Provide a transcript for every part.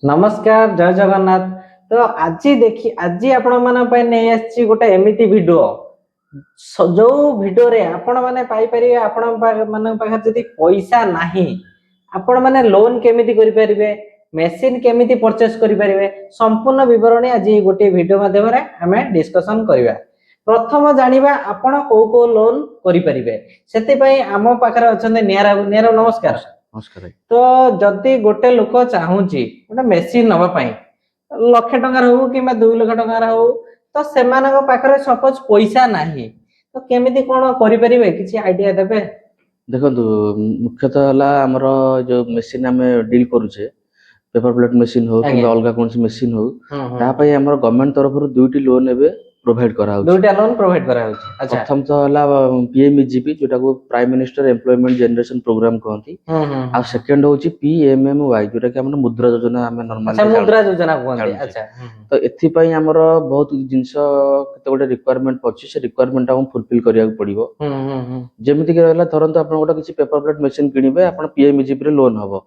नमस्कार जय जगन्नाथ। तो आज आपण मन नहीं आसी गोटे एमती वीडियो जो वीडियो रे आपण माने पाई परिबे आपण मन पाखर जदी पैसा नाही आपण माने लोन केमिति करि परिबे मेसिन केमिति परचेस करि परिबे संपूर्ण विवरणी आज गोटे वीडियो माध्यम रे हमें डिस्कशन करबा। प्रथम जानिबा आपण को लोन करि परिबे सेति पई आमो पाखर अछन नियारा नमस्कार। नमस्कार। तो जदि गोटे लोक चाहूची गोटे मेसीन नवा पाई लक्ष टंकार हो कि 2 लाख टंकार हो तो सेमानक पाखरे सपोज पैसा नाही तो केमिति कोन करि परिबे किछि आईडिया देबे। देखो मुख्यतः हला हमर जो मेसीन हमें डील करूचे पेपर प्लेट मेसीन हो कि अलगा कोन मेसीन हो ता पई हमर गवर्नमेंट तरफ रु दुईटी लोन एबे प्रोवाइड करा हो दुईटा लोन प्रोवाइड करा हो। अच्छा प्रथम तो हला पीएमईजीपी जोटा को prime minister employment generation programme कहंती आ सेकंड होची पीएमएमवाई जोटा कि हमर मुद्रा योजना हमें नॉर्मल अच्छा मुद्रा योजना कहंती। अच्छा तो एथि पई हमर बहुत जिंस केते गोटे रिक्वायरमेंट पछि से रिक्वायरमेंट हम फुलफिल करिया पड़िबो। जेमिति के रहला तुरंत आपण गोटे किछि पेपर प्लेट मशीन किनिबे आपण पीएमईजीपी रे लोन हबो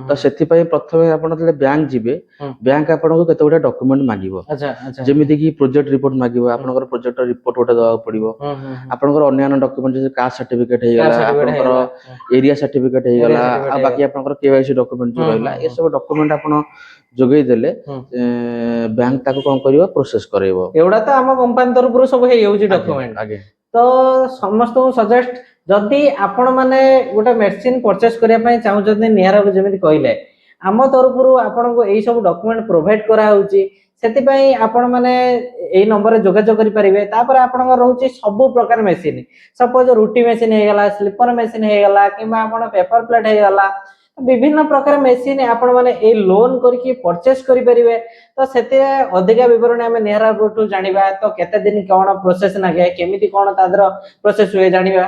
तो सेथि पई प्रथमे आपण जले बैंक जिबे बैंक आपण को केते गोटे डॉक्यूमेंट मागिबो। अच्छा जेमिति कि प्रोजेक्ट रिपोर्ट मागिबो आपनकर प्रोजेक्ट रिपोर्ट गोटे दवा पड़िबो आपनकर अन्य डॉक्यूमेंट जैसे कास्ट सर्टिफिकेट हे गला आपनकर एरिया सर्टिफिकेट हे गला आ बाकी आपनकर केवाईसी डॉक्यूमेंट जो रहला ए सब डॉक्यूमेंट आपण जोगै देले बैंक ताको कोन करिवो प्रोसेस करैबो। एवडा तो हम कंपनी तरफ रु सब हे होउची डॉक्यूमेंट आगे तो समस्त को सजेस्ट जदि आपण माने गोटे मेडिसिन परचेस करिया पई चाहू जदि निहारा जेमिति कहिले आम तरफ रु आपण को एई सब डॉक्यूमेंट प्रोवाइड करा होउची सेति पई आपण माने एई नंबर रे जोगाजोग करि परिबे। तापर आपण को रहउची सब प्रकार मेसिन सपोज रूटी मेसिन हे गला स्लीपर मेसिन हे गला किबा आपण पेपर प्लेट हे गला विभिन्न प्रकार मेसिन आपण माने ए लोन करके परचेस करि परिबे। तो सेते अधिक विवरण हमें निहारा बोटू जानिबा तो केते दिन कोन प्रोसेस नागे केमिति कोन तादर प्रोसेस हुए जानिबा।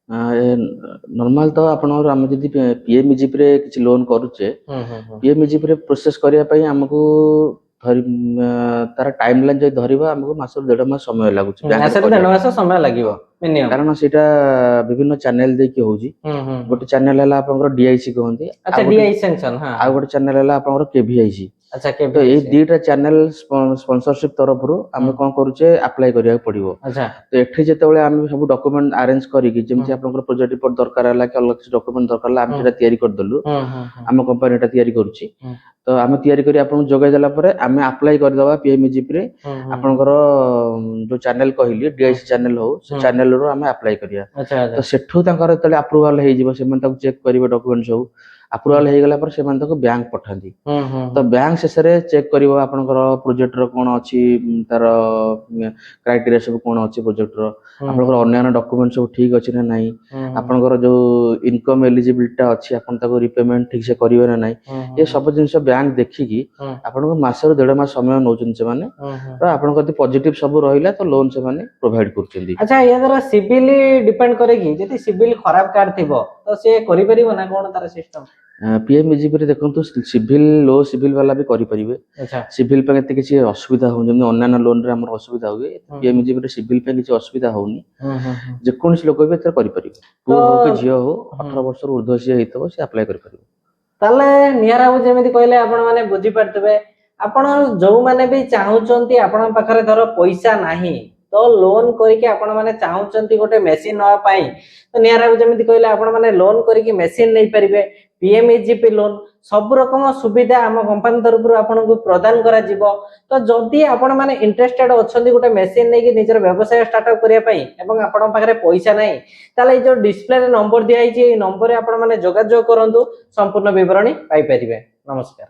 नॉर्मल तो आपण हम जदी पीएमईजीपी रे किछि लोन करूचे पीएमईजीपी रे प्रोसेस करिया पई हमकु तार टाइमलाइन जे धरिबा हमकु मास 1.5 मास समय लागुची बैंक से 1.5 मास समय लागिवो मिनिमम कारण सेटा विभिन्न चैनल दे की होउची गोटे चैनल हला आपनकर डीआईसी कहंती। अच्छा डीआईसी सेंक्शन हां आ गोटे चैनल हला आपनकर केवीआईसी। अच्छा तो ए दीटा चैनल स्पॉन्सरशिप तरफ रु हम कोन करूचे अप्लाई करिया पड़िबो। अच्छा तो एठी जेतेबेले हम सब डॉक्यूमेंट अरेंज करी कि जेमति आपनकर प्रोजेक्ट रिपोर्ट दरकार हला कि अलग डॉक्यूमेंट दरकार हला हम सेटा तयारी कर दलु हम कंपनी एटा तयारी करूची तो आम तैयारी करी आपन जोगाई देला परे आमे अप्लाई कर दवा पीएमईजीपी रे आपनकर जो चैनल कहली डीआईसी चैनल हो से चैनल रो आमे अप्लाई करिया। तो सेठू तांकर तले अप्रूवल हे जिवो सेमन ताको चेक करिवो डॉक्यूमेंट सब अप्रूवल हे गला पर सेमन ताको बैंक पठांती तो बैंक शेषरे चेक करिवो आपनकर प्रोजेक्ट रो कोन अछि तार क्राइटेरिया सब कोन अछि प्रोजेक्ट रो आपनकर अन्य डॉक्यूमेंट सब ठीक अछि ना नाही आपनकर जो इनकम एलिजिबिलिटी अछि आपन ताको रिपेमेंट ठीक से करिवो ना नाही ये सब जिंस बैंक देखि कि आपनको मास रो 1.5 मास समय नौचन से माने तो आपनको यदि पॉजिटिव सब रहिला तो लोन से माने प्रोवाइड करचंदी। अच्छा ये जरा सिविल डिपेंड करेगी यदि सिविल खराब कार्ड थिबो तो से करि परिबो ना कोन तार सिस्टम पीएमईजीपी रे देखंतु सिविल लो सिविल वाला भी करि परिबे। अच्छा सिविल पे केते किछि असुविधा हो जेमि अन्य लोन रे हमर असुविधा होगे पीएमईजीपी रे सिविल पे किछि असुविधा होउनी जे कोनस लोक भी एतर करि परिबे पुओ हो के झियो हो 18 वर्ष रो ऊर्ध्व से हेतबो से अप्लाई करि परिबे। ताले निहारा जेमिति कहले आपण माने बुझी पारतबे आपण जो माने भी चाहूचंती आपण पाखरे धर पैसा नाही तो लोन करके आपण माने चाहूचंती गोटे मेसिन नवा पाई तो निहारा जेमिति कहले आपण माने लोन करके मेसिन नै परिबे पीएमईजीपी लोन सब रकम सुविधा हम कंपनी तरफ रु आपण को प्रदान करा जिवो। तो जदि आपण माने इंटरेस्टेड अछंती गोटे मेसिन नै कि निजर व्यवसाय स्टार्टअप करिया पई एवं आपण पाखरे पैसा नै ताले जो डिस्प्ले रे नंबर दिया हिची ए नंबर रे आपण माने जोगाजोग करंतु संपूर्ण विवरणी पाई परिबे। नमस्कार।